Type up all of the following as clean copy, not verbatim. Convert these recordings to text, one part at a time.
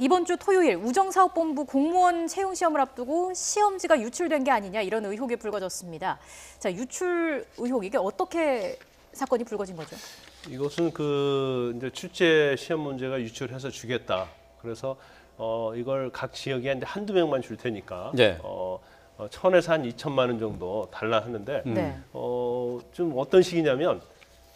이번 주 토요일 우정사업본부 공무원 채용 시험을 앞두고 시험지가 유출된 게 아니냐 이런 의혹이 불거졌습니다. 자, 유출 의혹 이게 어떻게 사건이 불거진 거죠? 이것은 이제 출제 시험 문제가 유출해서 주겠다. 그래서 이걸 각 지역에 한두 명만 줄 테니까 네. 1,000에서 한 2천만 원 정도 달라 하는데 네. 좀 어떤 식이냐면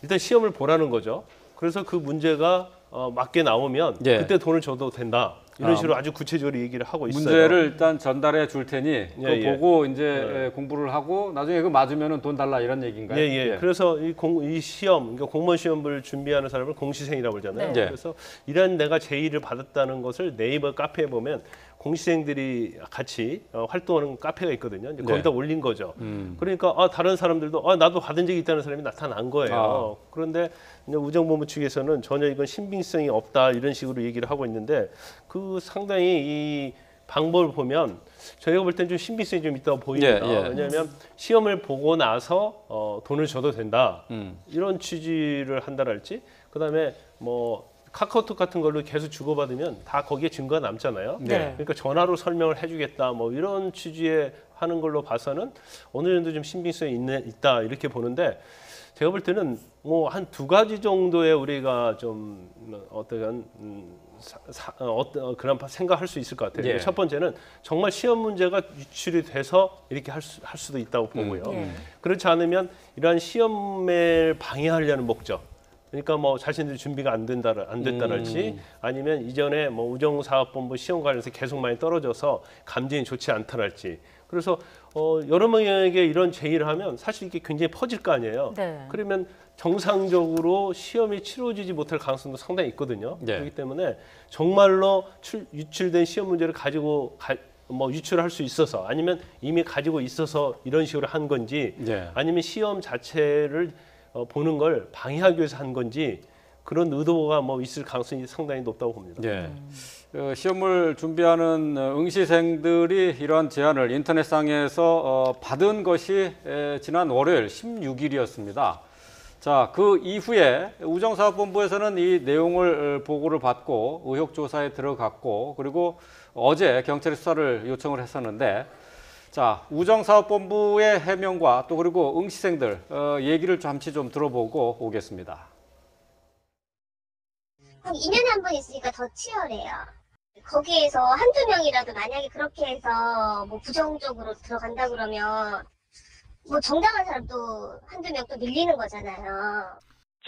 일단 시험을 보라는 거죠. 그래서 그 문제가 맞게 나오면 예. 그때 돈을 줘도 된다. 이런 식으로 아주 구체적으로 얘기를 하고 있어요. 문제를 일단 전달해 줄 테니 그거 예. 보고 이제 공부를 하고 나중에 그 맞으면은 돈 달라 이런 얘기인가요? 예. 그래서 이 시험, 그러니까 공무원 시험을 준비하는 사람을 공시생이라고 그러잖아요. 네. 그래서 이런 내가 제의를 받았다는 것을 네이버 카페에 보면 공시생들이 같이 활동하는 카페가 있거든요. 이제 거기다 올린 거죠. 그러니까 다른 사람들도 나도 받은 적이 있다는 사람이 나타난 거예요. 그런데 이제 우정본부 측에서는 전혀 이건 신빙성이 없다 이런 식으로 얘기를 하고 있는데 그 상당히 이 방법을 보면 저희가 볼 땐 좀 신빙성이 좀 있다고 보입니다. 왜냐하면 시험을 보고 나서 돈을 줘도 된다 이런 취지를 한다랄지 그다음에 뭐 카카오톡 같은 걸로 계속 주고받으면 다 거기에 증거가 남잖아요. 네. 그러니까 전화로 설명을 해주겠다 뭐 이런 취지의 하는 걸로 봐서는 어느 정도 좀 신빙성이 있다 이렇게 보는데 제가 볼 때는 뭐 한 두 가지 정도의 우리가 좀 어떤 그런 생각할 수 있을 것 같아요. 예. 첫 번째는 정말 시험 문제가 유출이 돼서 이렇게 할 수도 있다고 보고요. 그렇지 않으면 이러한 시험을 방해하려는 목적. 그러니까 뭐 자신들이 준비가 안 됐다랄지 아니면 이전에 뭐 우정사업본부 시험 관련해서 계속 많이 떨어져서 감정이 좋지 않다랄지 그래서 여러 명에게 이런 제의를 하면 사실 이게 굉장히 퍼질 거 아니에요. 네. 그러면 정상적으로 시험이 치러지지 못할 가능성도 상당히 있거든요. 네. 그렇기 때문에 정말로 유출된 시험 문제를 가지고 뭐 유출할 수 있어서 아니면 이미 가지고 있어서 이런 식으로 한 건지 아니면 시험 자체를 보는 걸 방해하기 위해서 한 건지 그런 의도가 뭐 있을 가능성이 상당히 높다고 봅니다. 시험을 준비하는 응시생들이 이러한 제안을 인터넷상에서 받은 것이 지난 월요일 16일이었습니다. 자, 그 이후에 우정사업본부에서는 이 내용을 보고를 받고 의혹 조사에 들어갔고 그리고 어제 경찰에 수사를 요청을 했었는데 자, 우정사업본부의 해명과 또 그리고 응시생들 얘기를 잠시 좀 들어보고 오겠습니다. 한 2년에 한 번 있으니까 더 치열해요. 거기에서 한두 명이라도 만약에 그렇게 해서 뭐 부정적으로 들어간다 그러면 뭐 정당한 사람도 한두 명 또 밀리는 거잖아요.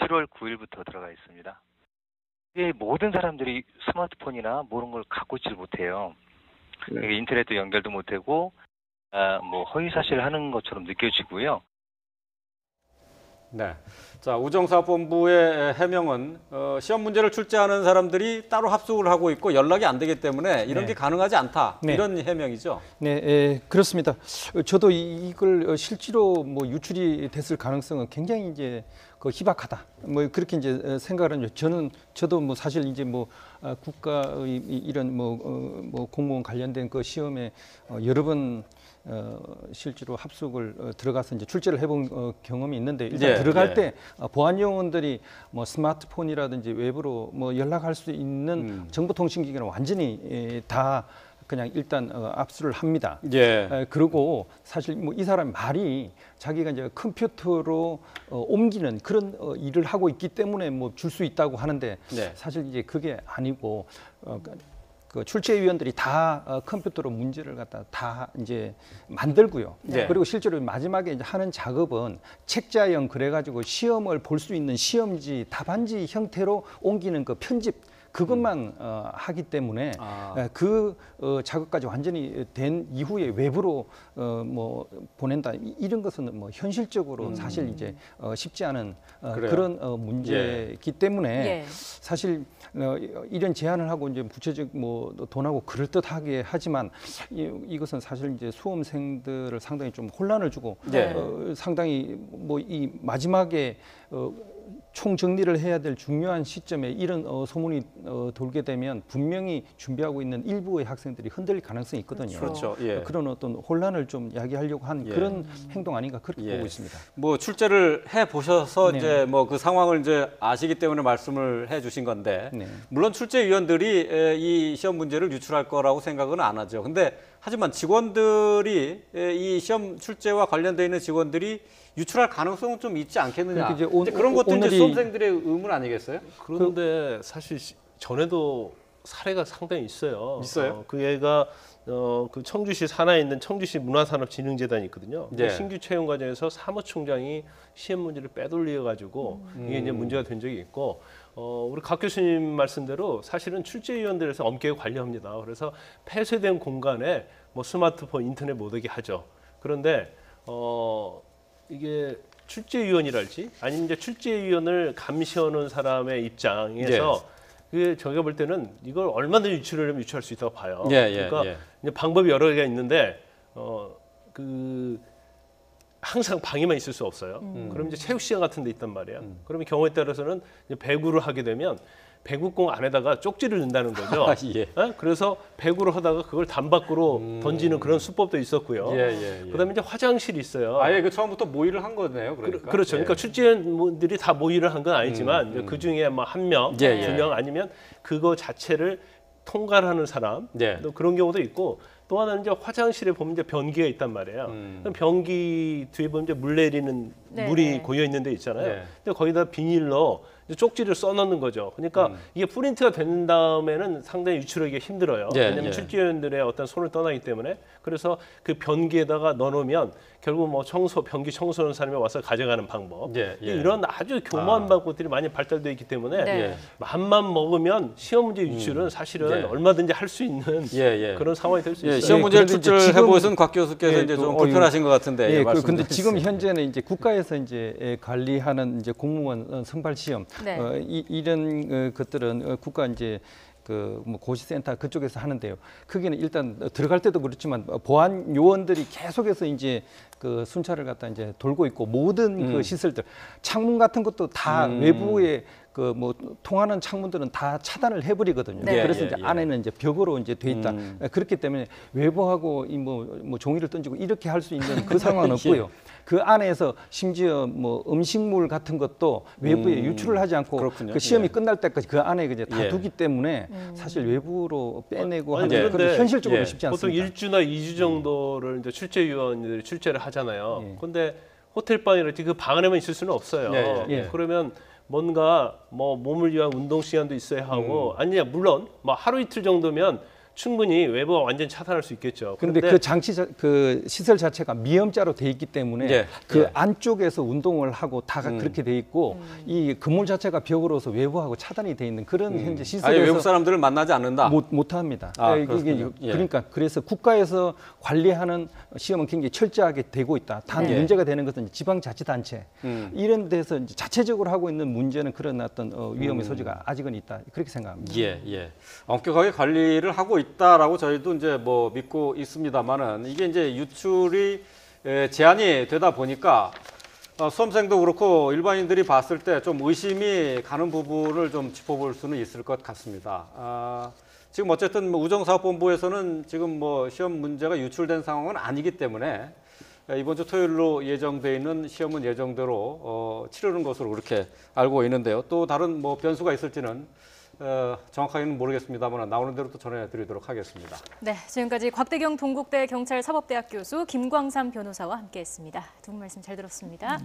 7월 9일부터 들어가 있습니다. 이게 모든 사람들이 스마트폰이나 모르는 걸 갖고 있지 못해요. 인터넷도 연결도 못하고 뭐 허위 사실을 하는 것처럼 느껴지고요. 네. 자, 우정사업본부의 해명은 시험 문제를 출제하는 사람들이 따로 합숙을 하고 있고 연락이 안 되기 때문에 이런 게 가능하지 않다. 이런 해명이죠. 네, 그렇습니다. 저도 이걸 실제로 뭐 유출이 됐을 가능성은 굉장히 이제 희박하다. 뭐 그렇게 이제 생각을 하죠. 저도 뭐 사실 이제 뭐 국가의 이런 뭐 공무원 관련된 그 시험에 여러 번 실제로 합숙을 들어가서 이제 출제를 해본 경험이 있는데 일단 들어갈 때 보안 요원들이 뭐 스마트폰이라든지 외부로 뭐 연락할 수 있는 정보통신기기는 완전히 다 그냥 일단 압수를 합니다. 그리고 사실 뭐 이 사람 말이 자기가 이제 컴퓨터로 옮기는 그런 일을 하고 있기 때문에 뭐 줄 수 있다고 하는데 사실 이제 그게 아니고 그 출제위원들이 다 컴퓨터로 문제를 갖다 다 이제 만들고요. 그리고 실제로 마지막에 이제 하는 작업은 책자형 그래가지고 시험을 볼 수 있는 시험지 답안지 형태로 옮기는 그 편집 그것만 하기 때문에 그 작업까지 완전히 된 이후에 외부로 뭐 보낸다 이런 것은 뭐 현실적으로 사실 이제 쉽지 않은 그런 문제이기 때문에 사실 이런 제안을 하고 이제 구체적 뭐 돈하고 그럴듯하게 하지만 이것은 사실 이제 수험생들을 상당히 좀 혼란을 주고 상당히 뭐 이 마지막에 총정리를 해야 될 중요한 시점에 이런 소문이 돌게 되면 분명히 준비하고 있는 일부의 학생들이 흔들릴 가능성이 있거든요. 그렇죠. 예. 그런 어떤 혼란을 좀 야기하려고 한 예. 그런 행동 아닌가 그렇게 예. 보고 있습니다. 뭐 출제를 해 보셔서 네. 이제 뭐 그 상황을 이제 아시기 때문에 말씀을 해 주신 건데 네. 물론 출제위원들이 이 시험 문제를 유출할 거라고 생각은 안 하죠. 근데 하지만 직원들이 이 시험 출제와 관련돼 있는 직원들이 유출할 가능성은 좀 있지 않겠느냐. 이제 이제 그런 것도 이제 오늘이- 수험생들의 의문 아니겠어요? 그런데 사실 전에도 사례가 상당히 있어요. 있어요? 그 애가 그 청주시 산하에 있는 청주시 문화산업진흥재단이 있거든요. 그 네. 신규 채용 과정에서 사무총장이 시험 문제를 빼돌려 가지고 이게 이제 문제가 된 적이 있고 우리 각 교수님 말씀대로 사실은 출제위원들에서 엄격히 관리합니다. 그래서 폐쇄된 공간에 뭐 스마트폰, 인터넷 못 오게 하죠. 그런데 이게 출제위원이랄지 아니면 이제 출제위원을 감시하는 사람의 입장에서 그게 저희가 볼 때는 이걸 얼마든지 유출하려면 유출할 수 있다고 봐요. 그러니까 이제 방법이 여러 개가 있는데 그 항상 방에만 있을 수 없어요. 그럼 이제 체육시장 같은 데 있단 말이에요. 그러면 경우에 따라서는 이제 배구를 하게 되면 배구공 안에다가 쪽지를 넣는다는 거죠. 예. 그래서 배구를 하다가 그걸 담 밖으로 던지는 그런 수법도 있었고요. 그다음에 이제 화장실이 있어요. 아예 그 처음부터 모의를 한 거네요. 그러니까. 그렇죠. 그러니까 출제위원들이 다 모의를 한 건 아니지만 그 중에 뭐 한 명, 두 명 아니면 그거 자체를 통과를 하는 사람, 또 그런 경우도 있고 또 하나는 이제 화장실에 보면 이제 변기가 있단 말이에요. 그럼 변기 뒤에 보면 이제 물 내리는 물이 고여 있는 데 있잖아요. 근데 거기다 비닐로 이제 쪽지를 써놓는 거죠. 그러니까 이게 프린트가 된 다음에는 상당히 유출하기가 힘들어요. 왜냐하면 출제위원들의 어떤 손을 떠나기 때문에. 그래서 그 변기에다가 넣어놓으면 결국 뭐 변기 청소하는 사람이 와서 가져가는 방법. 이런 아주 교모한 방법들이 많이 발달되어 있기 때문에 맘만 먹으면 시험 문제 유출은 사실은 얼마든지 할 수 있는 그런 상황이 될 수 있어요. 시험 문제를 그런데 출제해 보신 곽 교수께서 이제 좀 불편하신 것 같은데. 근데 지금 현재는 이제 국가에서 이제 관리하는 이제 공무원 선발 시험 이런 것들은 국가 이제 그 뭐 고시센터 그쪽에서 하는데요. 거기는 일단 들어갈 때도 그렇지만 보안 요원들이 계속해서 이제 그 순찰을 갖다 이제 돌고 있고 모든 그 시설들 창문 같은 것도 다 외부에 그 뭐 통하는 창문들은 다 차단을 해버리거든요. 그래서 이제 안에는 이제 벽으로 이제 돼 있다. 그렇기 때문에 외부하고 이 뭐 종이를 던지고 이렇게 할 수 있는 그 상황은 없고요. 그 안에서 심지어 뭐 음식물 같은 것도 외부에 유출을 하지 않고 그렇군요. 그 시험이 끝날 때까지 그 안에 이제 다 두기 때문에 사실 외부로 빼내고 하는 건 현실적으로 쉽지 보통 않습니다. 1주나 2주 정도를 이제 출제위원들이 출제를 하잖아요. 근데 호텔방이랄지 그 방 안에만 있을 수는 없어요. 그러면 뭔가 뭐 몸을 위한 운동 시간도 있어야 하고 아니야 물론 뭐 하루 이틀 정도면 충분히 외부가 완전히 차단할 수 있겠죠. 그런데 그 장치 그 시설 자체가 미음자로 돼 있기 때문에 그 안쪽에서 운동을 하고 다 그렇게 돼 있고 이 건물 자체가 벽으로서 외부하고 차단이 돼 있는 그런 현재 시설에서 외부 사람들을 만나지 않는다. 못 합니다. 그러니까 그래서 국가에서 관리하는 시험은 굉장히 철저하게 되고 있다. 단 문제가 되는 것은 지방자치단체 이런 데서 이제 자체적으로 하고 있는 문제는 그런 어떤 위험의 소지가 아직은 있다. 그렇게 생각합니다. 엄격하게 관리를 하고 있다라고 저희도 이제 뭐 믿고 있습니다만은 이게 이제 유출이 제한이 되다 보니까 수험생도 그렇고 일반인들이 봤을 때 좀 의심이 가는 부분을 좀 짚어볼 수는 있을 것 같습니다. 지금 어쨌든 뭐 우정사업본부에서는 지금 뭐 시험 문제가 유출된 상황은 아니기 때문에 이번 주 토요일로 예정돼 있는 시험은 예정대로 치르는 것으로 그렇게 알고 있는데요. 또 다른 뭐 변수가 있을지는 정확하게는 모르겠습니다만 나오는 대로 또 전해드리도록 하겠습니다. 네, 지금까지 곽대경 동국대 경찰사법대학 교수 김광삼 변호사와 함께했습니다. 두 분 말씀 잘 들었습니다.